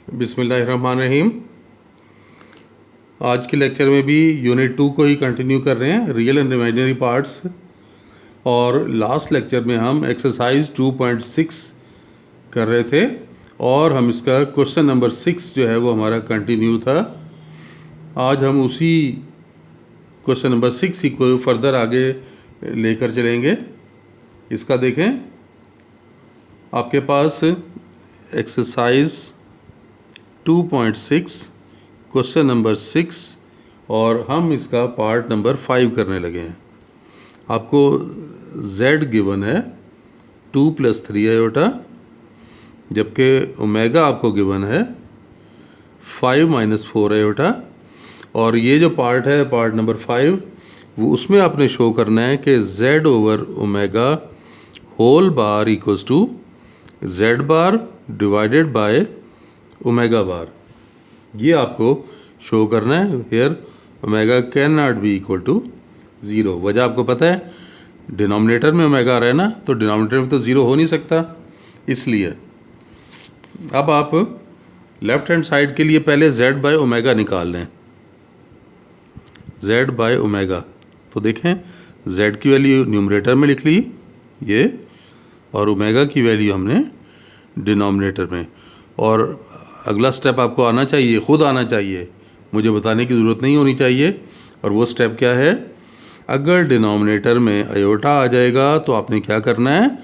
बिस्मिल्लाहिर्रहमानिर्रहीम। आज के लेक्चर में भी यूनिट 2 को ही कंटिन्यू कर रहे हैं, रियल एंड इमेजिनरी पार्ट्स। और लास्ट लेक्चर में हम एक्सरसाइज 2.6 कर रहे थे और हम इसका क्वेश्चन नंबर 6 जो है वो हमारा कंटिन्यू था। आज हम उसी क्वेश्चन नंबर 6 ही को फर्दर आगे लेकर चलेंगे। इसका देखें, आपके पास एक्सरसाइज 2.6 क्वेश्चन नंबर 6 और हम इसका पार्ट नंबर 5 करने लगे हैं। आपको z गिवन है 2 + 3 आयोटा, जबकि ओमेगा आपको गिवन है 5 - 4 आयोटा। और ये जो पार्ट है, पार्ट नंबर 5, वो उसमें आपने शो करना है कि z/ओमेगा whole bar equals to z bar divided by omega bar. ये आपको शो करना है। Here omega can not be equal to 0। वजह आपको पता है, डिनोमिनेटर में ओमेगा आ रहा है ना, तो डिनोमिनेटर में तो 0 हो नहीं सकता, इसलिए। अब आप लेफ्ट हैंड साइड के लिए पहले z/ओमेगा निकाल लें। z/ओमेगा, तो देखें z की वैल्यू न्यूमरेटर में लिख ली ये, और ओमेगा की वैल्यू हमने डिनोमिनेटर में। और अगला स्टेप आपको आना चाहिए, खुद आना चाहिए, मुझे बताने की ज़रूरत नहीं होनी चाहिए। और वो स्टेप क्या है? अगर डिनोमिनेटर में आयोटा आ जाएगा तो आपने क्या करना है,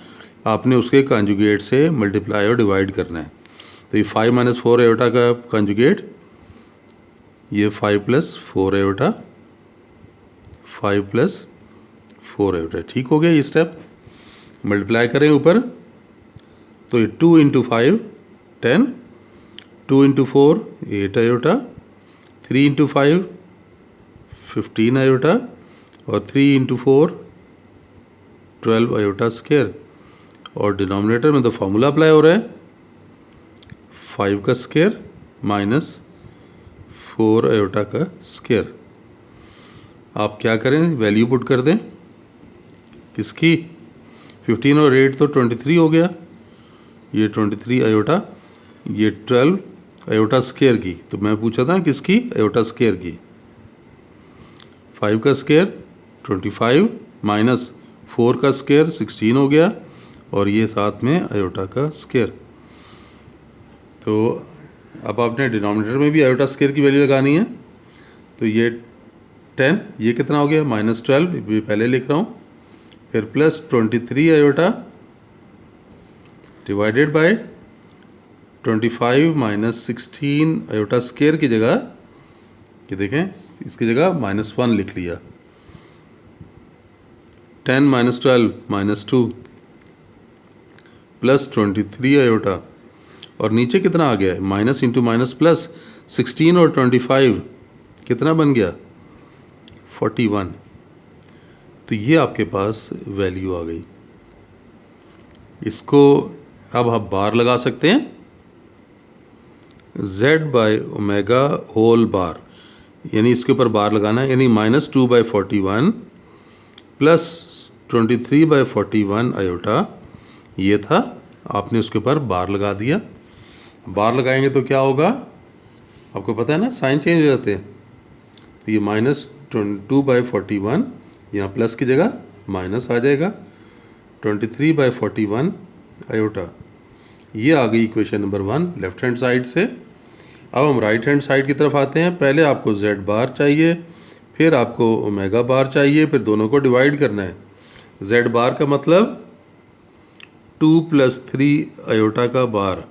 आपने उसके कॉन्जुगेट से मल्टीप्लाई और डिवाइड करना है। तो ये 5 - 4 आयोटा का कॉन्जुगेट, ये 5 + 4 आयोटा, 5 + 4 आयोटा। ठीक हो गया ये स्टेप। मल्टीप्लाई करें ऊपर, तो ये 2 × 5 10, 2 × 4 8 आयोटा, 3 × 5 15 आयोटा, और 3 × 4 12 आयोटा स्क्वायर। और डिनोमिनेटर में तो फार्मूला अप्लाई हो रहा है, 5 का स्क्वायर माइनस 4 आयोटा का स्क्वायर। आप क्या करें, वैल्यू पुट कर दें किसकी, 15 और 8 तो 23 हो गया, ये 23 आयोटा, ये 12 आयोटा स्क्वायर की। तो मैं पूछा था किसकी, आयोटा स्क्वायर की। 5 का स्क्वायर 25 माइनस 4 का स्क्वायर 16 हो गया, और ये साथ में आयोटा का स्क्वायर। तो अब आपने डिनोमिनेटर में भी आयोटा स्क्वायर की वैल्यू लगानी है। तो ये 10, ये कितना हो गया, -12, ये पहले लिख रहा हूँ, फिर plus 23 iota divided by 25 - 16 iota square की जगह, ये देखें इसकी जगह -1 लिख लिया। 10 - 12 -2 प्लस 23 आयोटा, और नीचे कितना आ गया है, माइनस इंटू माइनस प्लस, 16 और 25 कितना बन गया, 41। तो ये आपके पास वैल्यू आ गई। इसको अब आप बार लगा सकते हैं, z/ओमेगा होल बार, यानी इसके ऊपर बार लगाना है, यानी -2/41 प्लस 23/41 आयोटा, ये था, आपने उसके ऊपर बार लगा दिया। बार लगाएंगे तो क्या होगा, आपको पता है ना, साइन चेंज हो जाते हैं। तो ये -2/41, यहाँ प्लस की जगह माइनस आ जाएगा, 23/41 आयोटा। ये आ गई equation number 1 left hand side से। अब हम राइट हैंड साइड की तरफ आते हैं। पहले आपको z बार चाहिए, फिर आपको ओमेगा बार चाहिए, फिर दोनों को डिवाइड करना है। z बार का मतलब 2 + 3 आयोटा का बार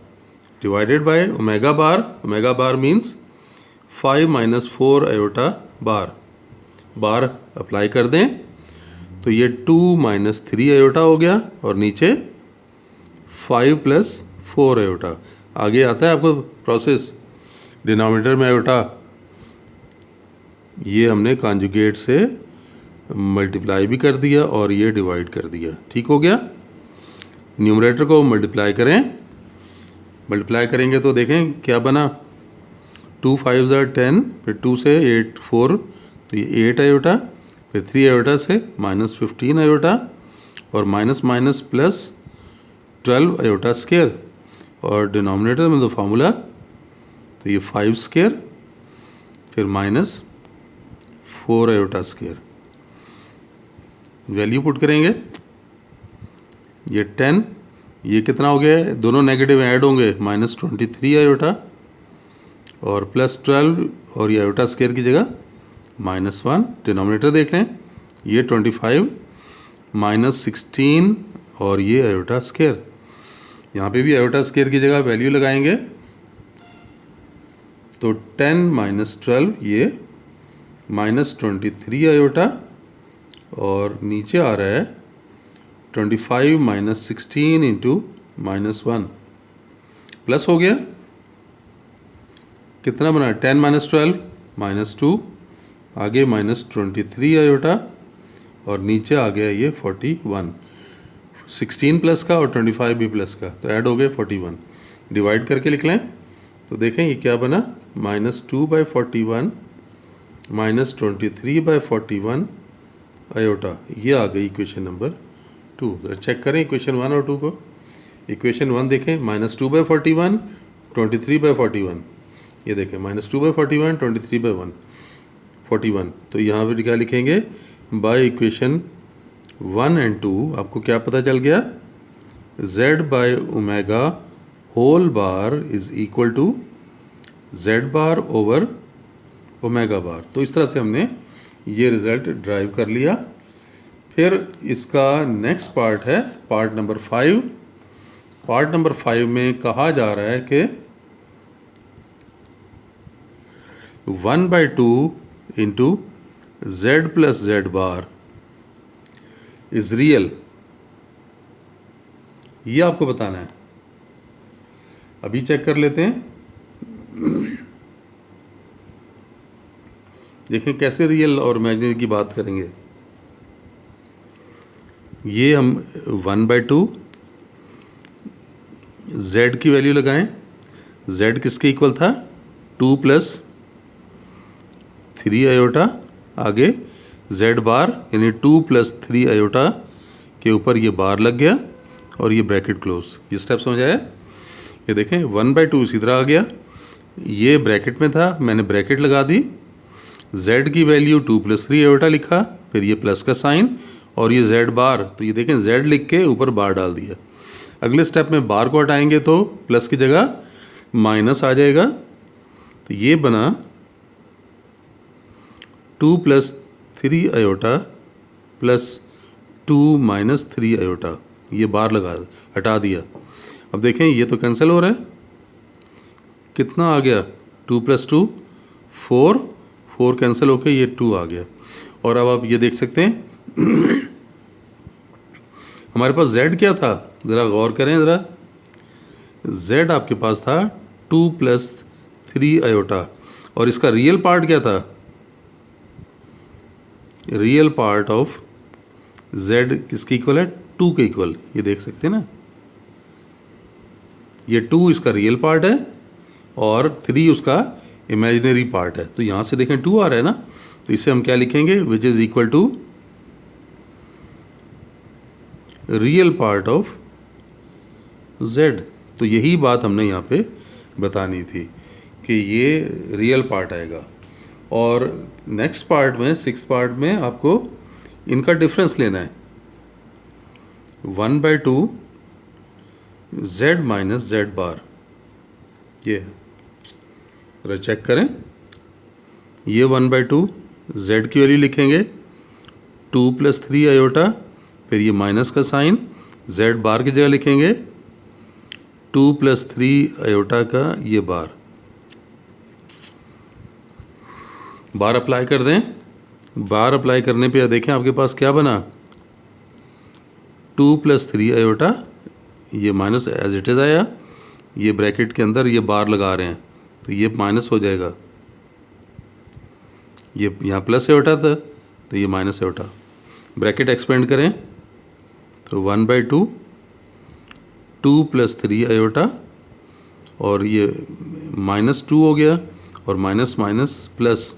divided by omega bar. Omega bar means 5 - 4 iota bar. Bar apply कर दें तो ये 2 - 3 आयोटा हो गया, और नीचे 5 + 4 आयोटा। आगे आता है आपको प्रोसेस, डिनोमिनेटर में आयोटा, ये हमने कॉन्जुगेट से मल्टीप्लाई भी कर दिया और ये डिवाइड कर दिया। ठीक हो गया। न्यूमरेटर को मल्टीप्लाई करें, मल्टीप्लाई करेंगे तो देखें क्या बना, 2 × 5 = 10, फिर 2 से 8 4, तो ये 8 आयोटा, फिर 3 आयोटा से -15 आयोटा, और minus minus plus 12 iota square. और डिनोमिनेटर में तो फार्मूला तो ये 5 स्क्वायर, फिर minus 4 iota square, value put करेंगे, ये 10, ये कितना हो गया है, दोनों नेगेटिव ऐड होंगे, माइनस 23 आयोटा और प्लस 12, और ये आयोटा स्क्वायर की जगह -1, डिनोमिनेटर देख लें, ये 25 माइनस 16 और ये आयोटा स्क्वायर, यहाँ पे भी आयोटा स्क्वायर की जगह वैल्यू लगाएंगे, तो 10 माइनस 12 ये -23 आयोटा, और नीचे आ रहा है 25 माइनस 16 इंटू -1, प्लस हो गया, कितना बना, 10 माइनस 12 -2, आगे -23 आयोटा, और नीचे आ गया ये 41, 16 प्लस का और 25 भी प्लस का, तो ऐड हो गए 41, डिवाइड करके लिख लें, तो देखें ये क्या बना, -2/41 -23/41 आयोटा, ये आ गई इक्वेशन नंबर 2। जरा चेक करें इक्वेशन 1 और 2 को। इक्वेशन 1 देखें, -2/41 23/41, ये देखें -2/41 23/41, तो यहाँ पर क्या लिखेंगे, बाय इक्वेशन 1 एंड 2 आपको क्या पता चल गया, Z/ओमेगा whole bar is equal to Z bar over omega bar. तो इस तरह से हमने ये रिज़ल्ट ड्राइव कर लिया। फिर इसका नेक्स्ट पार्ट है पार्ट नंबर 5। पार्ट नंबर 5 में कहा जा रहा है कि 1/2 into Z plus Z bar is real, ये आपको बताना है। अभी चेक कर लेते हैं, देखें कैसे रियल और इमेजिनरी की बात करेंगे। ये हम 1/2 Z की वैल्यू लगाएं, Z किसके इक्वल था, 2 + 3 आयोटा, आगे Z बार यानी 2 + 3 आयोटा के ऊपर ये बार लग गया और ये ब्रैकेट क्लोज। ये स्टेप समझ आया। ये देखें 1/2 इसी तरह आ गया, ये ब्रैकेट में था, मैंने ब्रैकेट लगा दी, Z की वैल्यू 2 + 3 आयोटा लिखा, फिर ये प्लस का साइन और ये Z बार, तो ये देखें Z लिख के ऊपर बार डाल दिया। अगले स्टेप में बार को हटाएंगे तो प्लस की जगह माइनस आ जाएगा, तो ये बना 2 + 3 आयोटा प्लस 2 - 3 आयोटा, ये बार लगा हटा दिया। अब देखें ये तो कैंसिल हो रहा है, कितना आ गया, 2 + 2 4, 4 कैंसिल होके ये 2 आ गया। और अब आप ये देख सकते हैं हमारे पास Z क्या था, ज़रा गौर करें ज़रा, Z आपके पास था 2 + 3 आयोटा, और इसका रियल पार्ट क्या था, रियल पार्ट ऑफ Z किसके इक्वल है, 2 के इक्वल, ये देख सकते हैं ना, ये 2 इसका रियल पार्ट है और 3 उसका इमेजिनरी पार्ट है। तो यहाँ से देखें 2 आ रहा है ना, तो इसे हम क्या लिखेंगे, which is equal to real part of Z। तो यही बात हमने यहाँ पे बतानी थी कि ये रियल पार्ट आएगा। और नेक्स्ट पार्ट में 6th पार्ट में आपको इनका डिफरेंस लेना है, 1/2 Z - Z बार, ये जरा चेक करें, ये 1/2 Z की वैल्यू लिखेंगे 2 + 3 आयोटा, फिर ये माइनस का साइन, Z बार की जगह लिखेंगे 2 + 3 आयोटा का ये बार, बार अप्लाई कर दें। बार अप्लाई करने पे देखें आपके पास क्या बना, 2 + 3 आयोटा, ये माइनस एज इट इज़ आया, ये ब्रैकेट के अंदर ये बार लगा रहे हैं तो ये माइनस हो जाएगा, ये यहाँ प्लस आयोटा था तो ये माइनस आयोटा, ब्रैकेट एक्सपेंड करें तो 1/2 2 + 3 आयोटा, और ये -2 हो गया और माइनस प्लस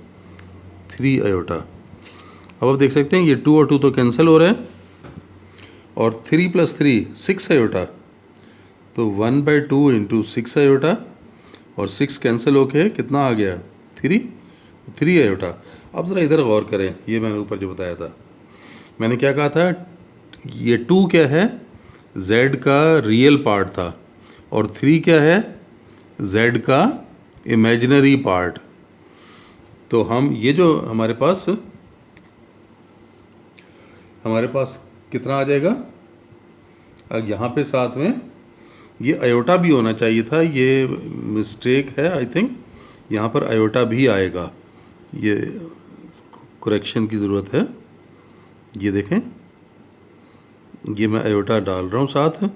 3 आयोटा। अब आप देख सकते हैं ये 2 और 2 तो कैंसिल हो रहे हैं, और 3 + 3 6 आयोटा, तो 1/2 × 6 आयोटा और 6 कैंसिल होके कितना आ गया, 3 आयोटा। अब ज़रा इधर गौर करें, ये मैंने ऊपर जो बताया था, मैंने क्या कहा था, ये 2 क्या है, z का रियल पार्ट था, और 3 क्या है, z का इमेजिनरी पार्ट। तो हम ये जो हमारे पास कितना आ जाएगा, अब यहाँ पे साथ में ये अयोटा भी होना चाहिए था, ये मिस्टेक है आई थिंक, यहाँ पर अयोटा भी आएगा, ये करेक्शन की ज़रूरत है। ये देखें, ये मैं अयोटा डाल रहा हूँ साथ,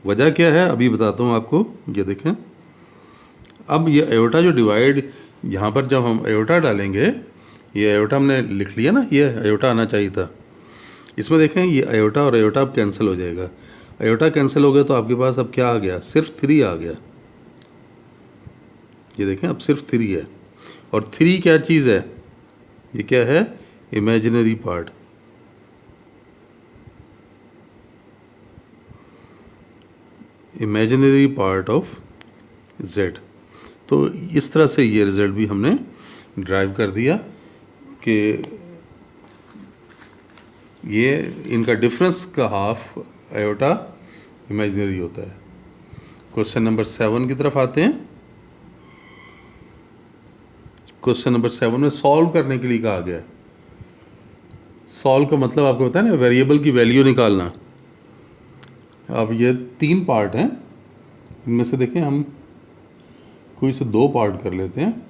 वजह क्या है अभी बताता हूँ आपको। ये देखें, अब ये अयोटा जो डिवाइड, यहाँ पर जब हम अयोटा डालेंगे, ये अयोटा हमने लिख लिया ना, ये अयोटा आना चाहिए था, इसमें देखें ये अयोटा और अयोटा अब कैंसिल हो जाएगा, अयोटा कैंसिल हो गया तो आपके पास अब क्या आ गया, सिर्फ 3 आ गया। ये देखें अब सिर्फ 3 है, और 3 क्या चीज़ है, ये क्या है, imaginary part. Imaginary part of z। तो इस तरह से ये रिज़ल्ट भी हमने ड्राइव कर दिया कि ये इनका डिफरेंस का हाफ आयोटा इमेजिनरी होता है। क्वेश्चन नंबर 7 की तरफ आते हैं। क्वेश्चन नंबर 7 में सॉल्व करने के लिए कहा गया है। सॉल्व का मतलब आपको पता है ना, वेरिएबल की वैल्यू निकालना। अब ये 3 पार्ट हैं, इनमें से देखें हम कोई से 2 पार्ट कर लेते हैं।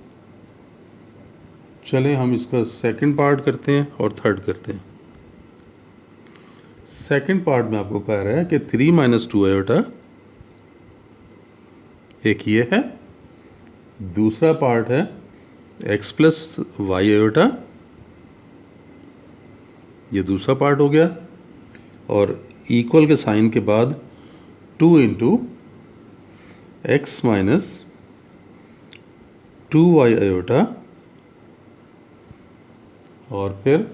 चलें हम इसका सेकंड पार्ट करते हैं और थर्ड करते हैं। सेकंड पार्ट में आपको कह रहा है कि 3 - 2 आयोटा, एक ये है, दूसरा पार्ट है x + y आयोटा, ये दूसरा पार्ट हो गया, और इक्वल के साइन के बाद 2 × x - 2y आयोटा, और फिर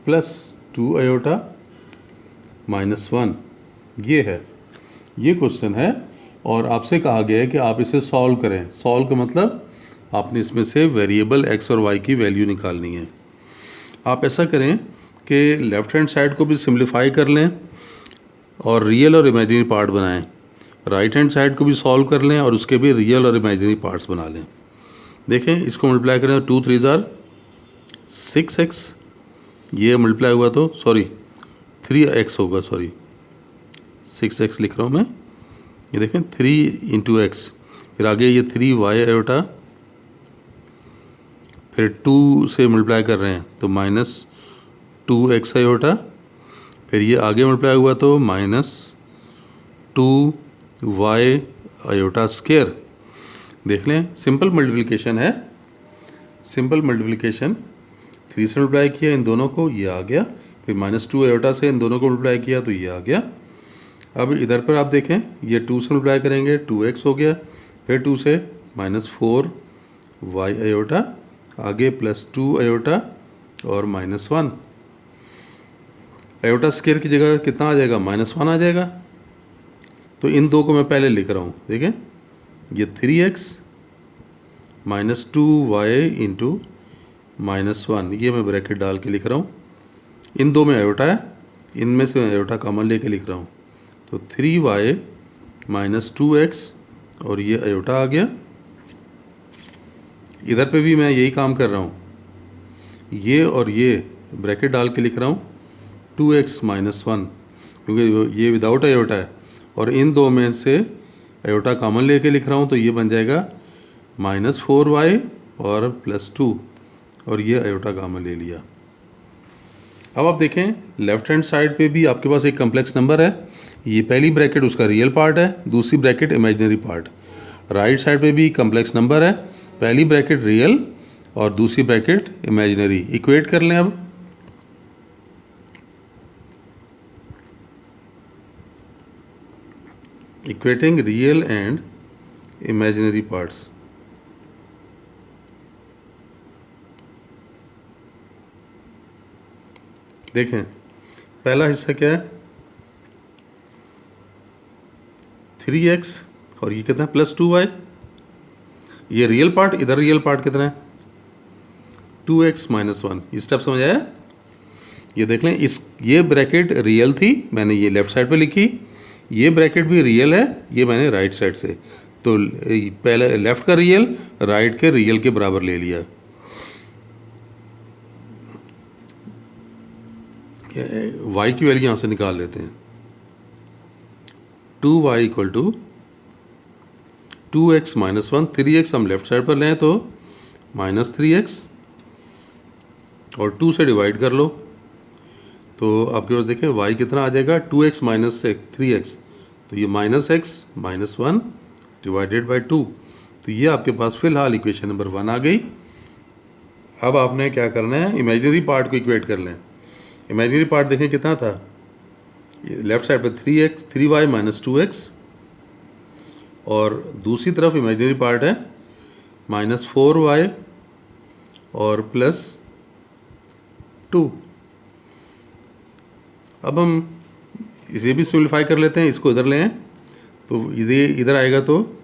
+2 आयोटा -1। ये है, ये क्वेश्चन है, और आपसे कहा गया है कि आप इसे सॉल्व करें। सॉल्व का मतलब आपने इसमें से वेरिएबल x और y की वैल्यू निकालनी है। आप ऐसा करें कि लेफ़्ट हैंड साइड को भी सिंप्लीफाई कर लें और रियल और इमेजिनरी पार्ट बनाएं, राइट हैंड साइड को भी सॉल्व कर लें और उसके भी रियल और इमेजिनरी पार्ट्स बना लें। देखें, इसको मल्टीप्लाई करें, 2 × 3 = 6x, ये मल्टीप्लाई हुआ तो 3x होगा, 6x लिख रहा हूँ मैं। ये देखें 3 × x, फिर आगे ये 3y आयोटा, फिर 2 से मल्टीप्लाई कर रहे हैं तो -2x आयोटा, फिर ये आगे मल्टीप्लाई हुआ तो -2y आयोटा स्क्वायर। देख लें, सिंपल मल्टीप्लिकेशन है, सिंपल मल्टीप्लिकेशन। 3 से मल्टीप्लाई किया इन दोनों को, ये आ गया, फिर -2 आयोटा से इन दोनों को मल्टीप्लाई किया तो ये आ गया। अब इधर पर आप देखें, ये 2 से मल्टीप्लाई करेंगे 2x हो गया, फिर 2 से -4y आयोटा, आगे +2 आयोटा और -1। आयोटा स्क्वायर की जगह कितना आ जाएगा, -1 आ जाएगा। तो इन दो को मैं पहले लिख रहा हूँ, देखें, ये 3x -2y × -1, ये मैं ब्रैकेट डाल के लिख रहा हूँ। इन दो में आयोटा है, इनमें से मैं आयोटा कॉमन लेके लिख रहा हूँ, तो 3y - 2x, और ये आयोटा आ गया। इधर पे भी मैं यही काम कर रहा हूँ, ये और ये ब्रैकेट डाल के लिख रहा हूँ 2x - 1, क्योंकि ये विदाउट आयोटा है, और इन दो में से आयोटा कॉमन लेके लिख रहा हूँ, तो ये बन जाएगा -4y और +2, और ये आयोटा कॉमन ले लिया। अब आप देखें, लेफ्ट हैंड साइड पे भी आपके पास एक कम्प्लेक्स नंबर है, ये पहली ब्रैकेट उसका रियल पार्ट है, दूसरी bracket imaginary part. Right side पे भी कम्प्लेक्स नंबर है, पहली ब्रैकेट रियल और दूसरी ब्रैकेट इमेजिनरी। इक्वेट कर लें अब। Equating real and imaginary parts. देखें, पहला हिस्सा क्या है, 3x और ये कितना है +2y। ये रियल पार्ट, इधर रियल पार्ट कितना है 2x - 1। ये स्टेप समझ आया? ये देख लें, इस ये ब्रैकेट रियल थी, मैंने ये लेफ़्ट साइड पे लिखी, ये ब्रैकेट भी रियल है, ये मैंने राइट साइड से, तो पहले लेफ़्ट का रियल राइट के रियल के बराबर ले लिया। y की वैल्यू यहाँ से निकाल लेते हैं। 2y = 2x - 1, 3x हम लेफ़्ट साइड पर लें तो -3x, और 2 से डिवाइड कर लो तो आपके पास देखें y कितना आ जाएगा 2x - 3x, तो ये -x - 1 डिवाइडेड बाय 2। तो ये आपके पास फ़िलहाल इक्वेशन नंबर 1 आ गई। अब आपने क्या करना है, इमेजिनरी पार्ट को इक्वेट कर लें। इमेजिनरी पार्ट देखें कितना था, लेफ़्ट साइड पे 3y - 2x, और दूसरी तरफ इमेजिनरी पार्ट है -4y और +2। अब हम इसे भी सिम्प्लीफाई कर लेते हैं, इसको इधर ले आएं तो इधर आएगा तो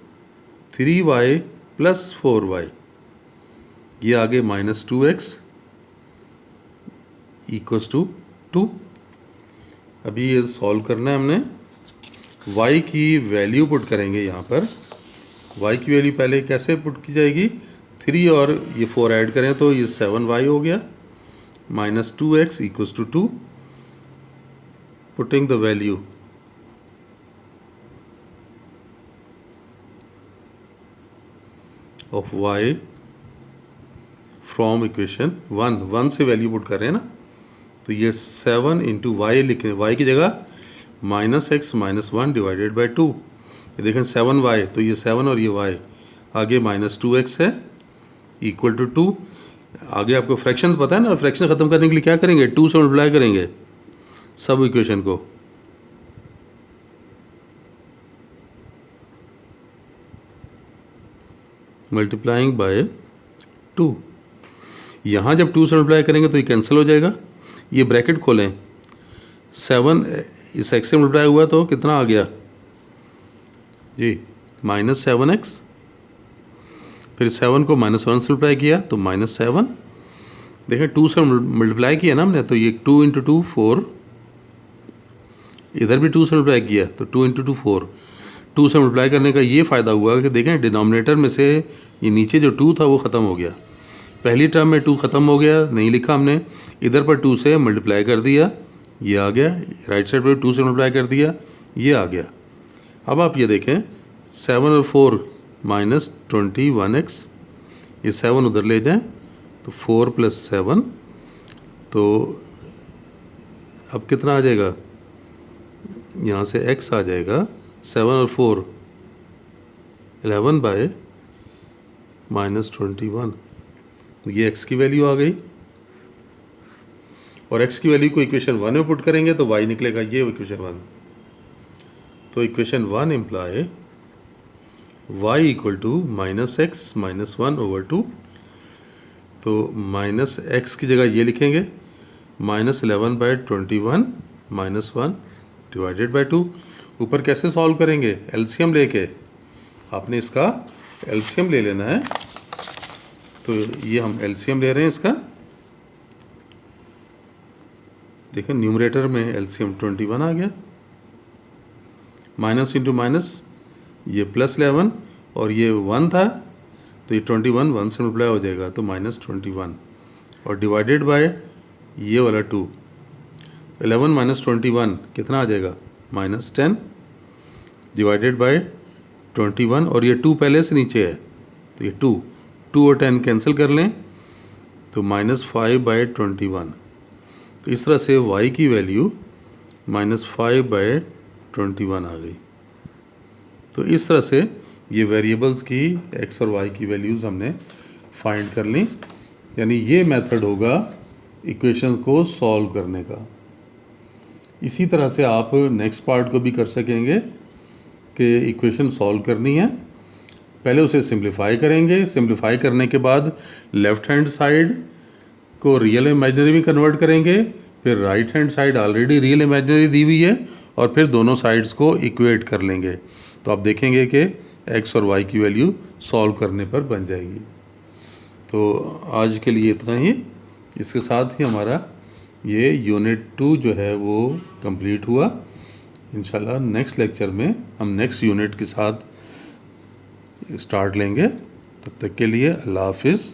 3y + 4y, ये आगे -2x = 2। अभी ये सॉल्व करना है हमने। y की वैल्यू पुट करेंगे यहाँ पर। y की वैल्यू पहले कैसे पुट की जाएगी, 3 और ये 4 ऐड करें तो ये 7y हो गया, -2x = 2। Putting the value of y from equation 1 से वैल्यू पुट कर रहे हैं ना, तो ये 7 × y लिखें, y की जगह -x - 1 डिवाइडेड बाय 2। ये देखें 7y, तो ये 7 और ये y, आगे -2x है = 2। आगे आपको फ्रैक्शन पता है ना, फ्रैक्शन ख़त्म करने के लिए क्या करेंगे, 2 से मल्टीप्लाई करेंगे सब इक्वेशन को। मल्टीप्लाइंग बाय 2, यहाँ जब 2 से मल्टीप्लाई करेंगे तो ये कैंसिल हो जाएगा। ये ब्रैकेट खोलें, 7 इस x से मल्टीप्लाई हुआ तो कितना आ गया जी -7x, फिर 7 को -1 से मल्टीप्लाई किया तो -7। देखें 2 से मल्टीप्लाई किया ना हमने, तो ये 2 × 2 4, इधर भी 2 से मल्टीप्लाई किया तो 2 × 2 4। 2 से मल्टीप्लाई करने का ये फ़ायदा हुआ कि देखें डिनोमिनेटर में से ये नीचे जो 2 था वो ख़त्म हो गया। पहली टर्म में 2 ख़त्म हो गया, नहीं लिखा हमने, इधर पर 2 से मल्टीप्लाई कर दिया, ये आ गया, राइट साइड पर 2 से मल्टीप्लाई कर दिया, ये आ गया। अब आप ये देखें 7 और 4 -21x, ये 7 उधर ले जाएं तो 4 + 7, तो अब कितना आ जाएगा, यहाँ से x आ जाएगा 7 और 4 11 बाय -21, ये x की वैल्यू आ गई। और x की वैल्यू को इक्वेशन 1 में पुट करेंगे तो y निकलेगा ये इक्वेशन 1। तो इक्वेशन 1 इम्प्लाई y = -x - 1/2, तो -x की जगह ये लिखेंगे -11/21 -1 डिवाइडेड बाय 2। ऊपर कैसे सॉल्व करेंगे, एलसीएम लेके, आपने इसका एलसीएम ले लेना है। तो ये हम एलसीएम ले रहे हैं इसका, देखें न्यूमरेटर में एलसीएम 21 आ गया, माइनस इंटू माइनस ये +11 और ये 1 था, तो ये 21 1 से मल्टीप्लाई हो जाएगा तो -21, और डिवाइडेड बाय ये वाला 2, 11 - 21 कितना आ जाएगा -10 डिवाइडेड बाय 21, और ये 2 पहले से नीचे है तो ये 2 और 10 कैंसिल कर लें तो -5/21। तो इस तरह से y की वैल्यू -5/21 आ गई। तो इस तरह से ये वेरिएबल्स की x और y की वैल्यूज़ हमने फाइंड कर ली, यानी ये मेथड होगा इक्वेशन को सॉल्व करने का। इसी तरह से आप नेक्स्ट पार्ट को भी कर सकेंगे कि इक्वेशन सॉल्व करनी है, पहले उसे सिंप्लीफाई करेंगे, सिंप्लीफाई करने के बाद लेफ़्ट हैंड साइड को रियल इमेजिनरी में कन्वर्ट करेंगे, फिर right hand side already real imaginary दी हुई है, और फिर दोनों साइड्स को इक्वेट कर लेंगे। तो आप देखेंगे कि x और y की वैल्यू सॉल्व करने पर बन जाएगी। तो आज के लिए इतना ही। इसके साथ ही हमारा ये यूनिट 2 जो है वो कंप्लीट हुआ। इंशाल्लाह नेक्स्ट लेक्चर में हम नेक्स्ट यूनिट के साथ स्टार्ट लेंगे। तब तक के लिए अल्लाह हाफिज़।